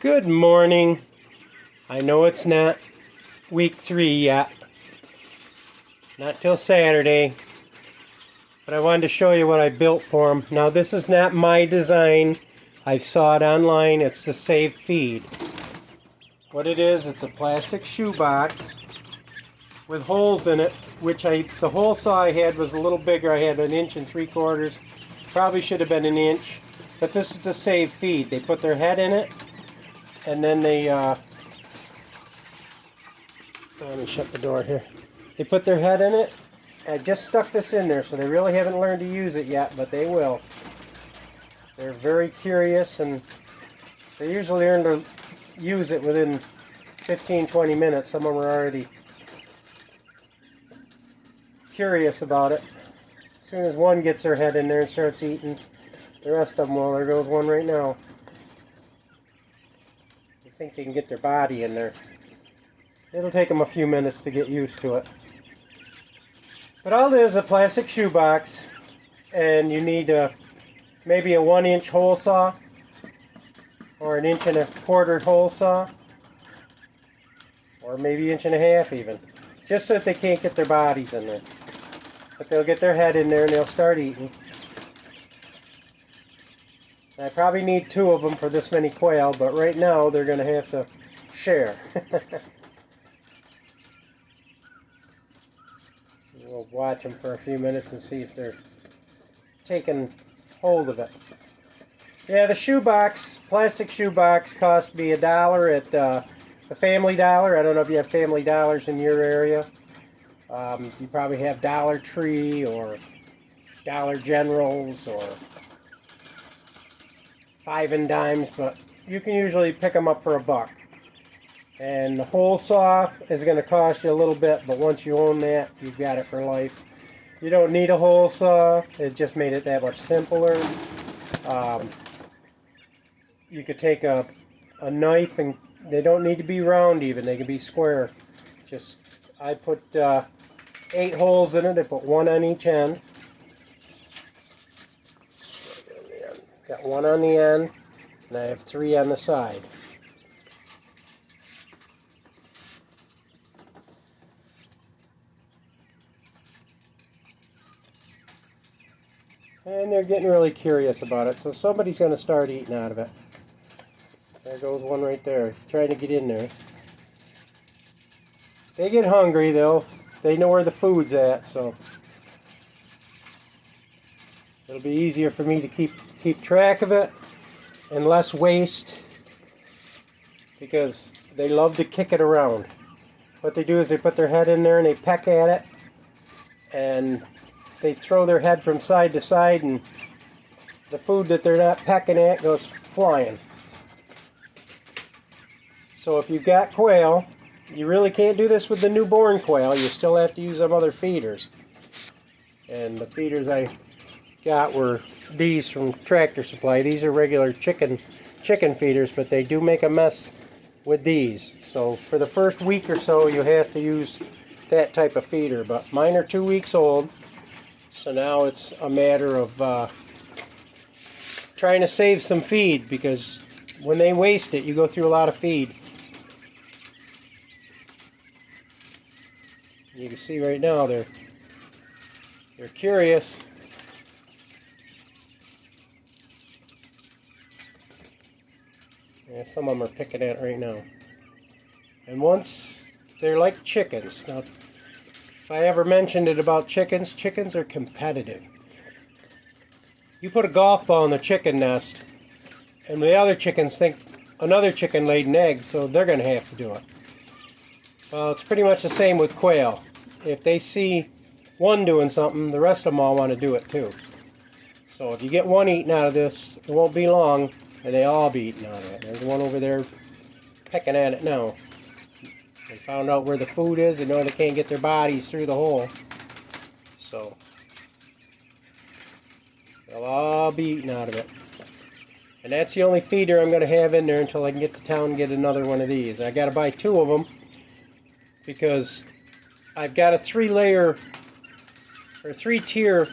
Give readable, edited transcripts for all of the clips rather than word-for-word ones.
Good morning. I know it's not week 3 yet, not till Saturday, but I wanted to show you what I built for them. Now this is not my design. I saw it online. It's to save feed. What it is, it's a plastic shoebox with holes in it, which the hole saw I had was a little bigger. I had 1 3/4. Probably should have been 1 inch, but this is to save feed. They put their head in it, and then they let me shut the door here. They put their head in it. I just stuck this in there, so they really haven't learned to use it yet, but they will. They're very curious, and they usually learn to use it within 15-20 minutes. Some of them are already curious about it. As soon as one gets their head in there and starts eating, the rest of them will. There goes one right now. They think they can get their body in there. It'll take them a few minutes to get used to it. But all it is a plastic shoebox, and you need maybe a 1-inch hole saw or 1 1/4 hole saw, or maybe 1.5 inches even, just so that they can't get their bodies in there. But they'll get their head in there and they'll start eating. I probably need 2 of them for this many quail, but right now they're going to have to share. We'll watch them for a few minutes and see if they're taking hold of it. Yeah, the shoebox, plastic shoebox, cost me $1 at the Family Dollar. I don't know if you have Family Dollars in your area. You probably have Dollar Tree or Dollar Generals or 5 and dimes, but you can usually pick them up for $1. And the hole saw is going to cost you a little bit, but once you own that, you've got it for life. You don't need a hole saw. It just made it that much simpler. You could take a knife, and they don't need to be round even. They can be square. I put 8 holes in it. I put 1 on each end. Got 1 on the end, and I have 3 on the side. And they're getting really curious about it, so somebody's going to start eating out of it. There goes one right there, trying to get in there. They get hungry, they know where the food's at, so it'll be easier for me to keep track of it and less waste, because they love to kick it around. What they do is they put their head in there and they peck at it, and they throw their head from side to side, and the food that they're not pecking at goes flying. So if you've got quail, you really can't do this with the newborn quail. You still have to use some other feeders. And the feeders I got were these from Tractor Supply. These are regular chicken feeders, but they do make a mess with these. So for the first week or so, you have to use that type of feeder. But mine are 2 weeks old. So now it's a matter of trying to save some feed, because when they waste it, you go through a lot of feed. You can see right now they're curious. Yeah, some of them are picking at it right now. And once they're like chickens. Now, if I ever mentioned it about chickens, chickens are competitive. You put a golf ball in the chicken nest, and the other chickens think another chicken laid an egg, so they're going to have to do it. Well, it's pretty much the same with quail. If they see one doing something, the rest of them all want to do it too. So if you get one eating out of this, it won't be long, and they all be eating out of it. There's one over there pecking at it now. They found out where the food is. They know they can't get their bodies through the hole. So they'll all be eating out of it. And that's the only feeder I'm going to have in there until I can get to town and get another one of these. I got to buy 2 of them, because I've got a 3-layer or 3-tier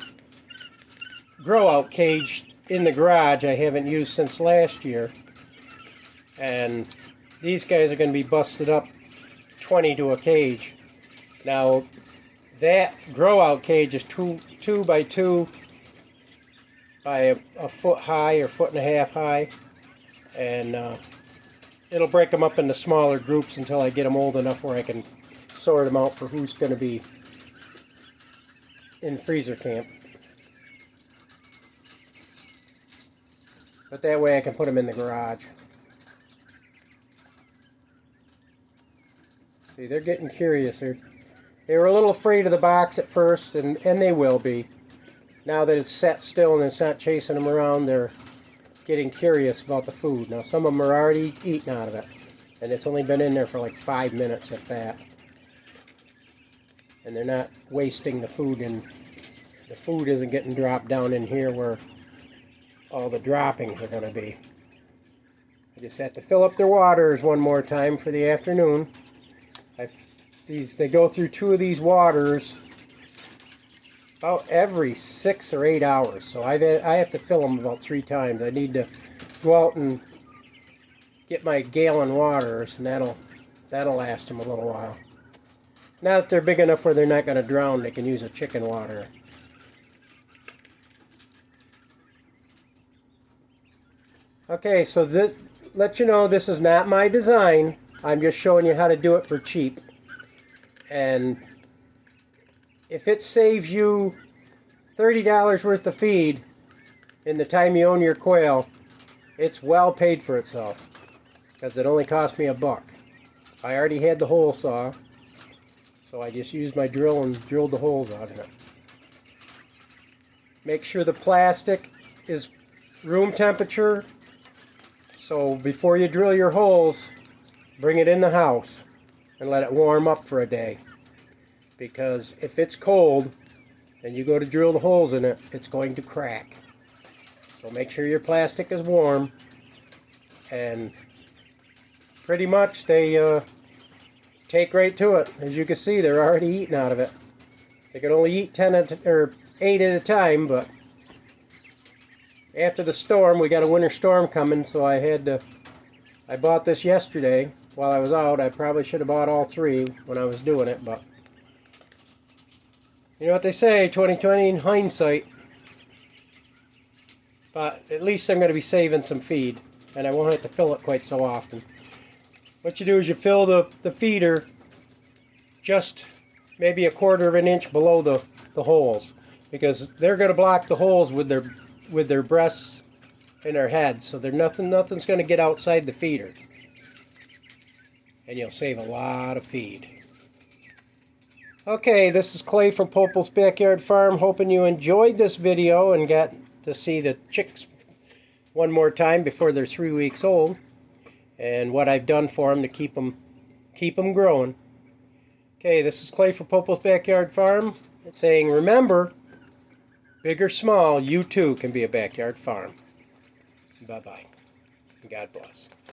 grow out cage in the garage I haven't used since last year. And these guys are going to be busted up 20 to a cage. Now, that grow out cage is 2 by 2 by a foot high or foot and a half high. And it'll break them up into smaller groups until I get them old enough where I can sort them out for who's going to be in freezer camp. But that way I can put them in the garage. See, they're getting curious. They were a little afraid of the box at first, and they will be. Now that it's set still and it's not chasing them around, they're getting curious about the food. Now some of them are already eating out of it, and it's only been in there for like 5 minutes at that. And they're not wasting the food, and the food isn't getting dropped down in here where all the droppings are going to be. I just have to fill up their waters one more time for the afternoon. They go through 2 of these waters about every 6 or 8 hours, so I have to fill them about 3 times. I need to go out and get my gallon waters, and that'll last them a little while. Now that they're big enough where they're not going to drown, they can use a chicken water. Okay, so let you know this is not my design. I'm just showing you how to do it for cheap. And if it saves you $30 worth of feed in the time you own your quail, it's well paid for itself, because it only cost me $1. I already had the hole saw, so I just used my drill and drilled the holes out in it. Make sure the plastic is room temperature. So before you drill your holes, bring it in the house and let it warm up for a day. Because if it's cold and you go to drill the holes in it, it's going to crack. So make sure your plastic is warm. And pretty much they take right to it. As you can see, they're already eating out of it. They can only eat 8 at a time, but after the storm, we got a winter storm coming, so I bought this yesterday while I was out. I probably should have bought all 3 when I was doing it, but you know what they say, 2020 in hindsight. But at least I'm going to be saving some feed, and I won't have to fill it quite so often. What you do is you fill the feeder just maybe 1/4 of an inch below the holes, because they're going to block the holes with their breasts and their heads, so nothing's going to get outside the feeder, and you'll save a lot of feed. Okay, this is Clay from Popel's Backyard Farm, hoping you enjoyed this video and got to see the chicks one more time before they're 3 weeks old, and what I've done for them to keep them growing. Okay, this is Clay from Popel's Backyard Farm, saying remember, big or small, you too can be a backyard farm. Bye-bye. God bless.